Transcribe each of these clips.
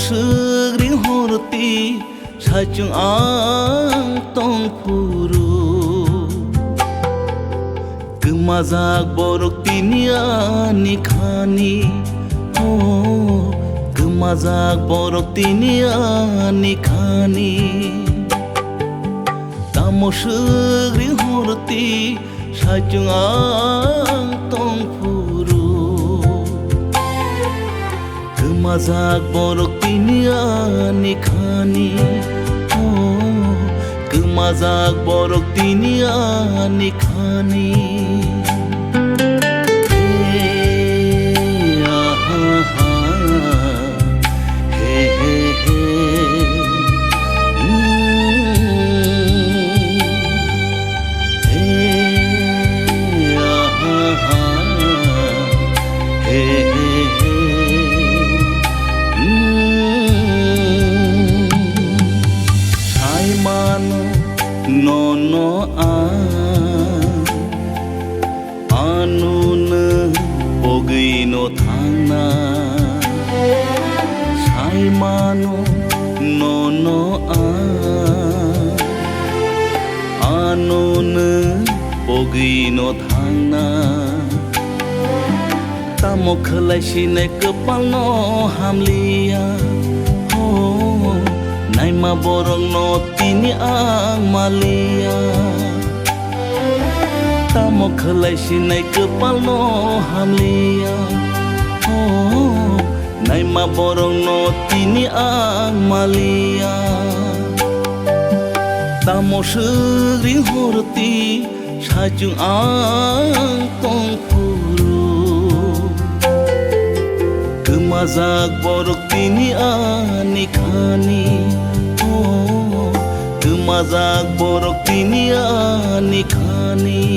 Tamosegri horti sajung ang tongpuru Gemazak borok tiniani khani Gemazak borok tiniani khani Tamosegri horti sajung ang tongpuru Gemazak borok tiniani khani Gemazak borok tiniani khani Nono anuna bogino thangna saimano nono anuna bogino thangna tamo khalai sine kepalno hamlia Naima borong no tini ang malia Tamo khalai sinai kepal no hamlia Naima borong no tini ang malia Tamosegri horti sajung ang tongpuru Gemazak borok tiniani khani Gemazak borok tiniani khani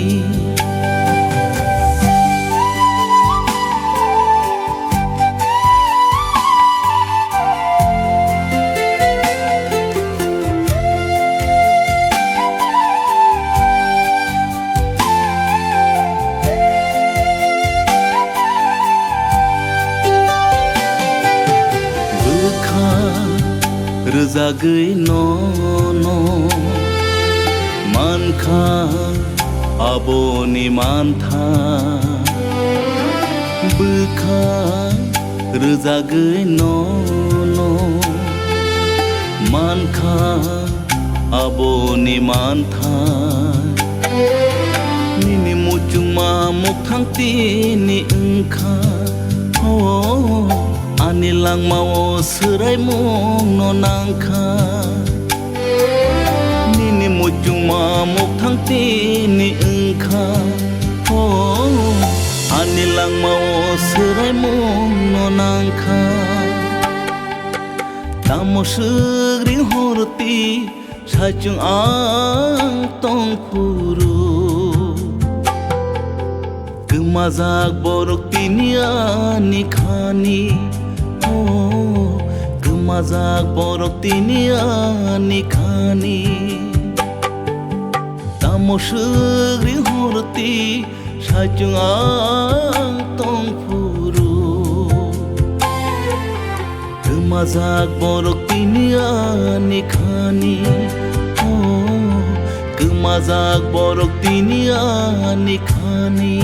Rezagui nono mankha aboni mantha bukha rezagui nono mankha aboni mantha nini mucuma mukhang tini engkha Anilang mau serai mong nonangka Nini mujung mamuk thang tini engka Anilang mau serai mong nonangka Tamosegri horti sajung ang tongpuru Gemazak borok tiniani khani Gemazak borok tiniani khani Tamosegri horti sajung ang tongpuru Gemazak borok tiniani khani Gemazak borok tiniani khani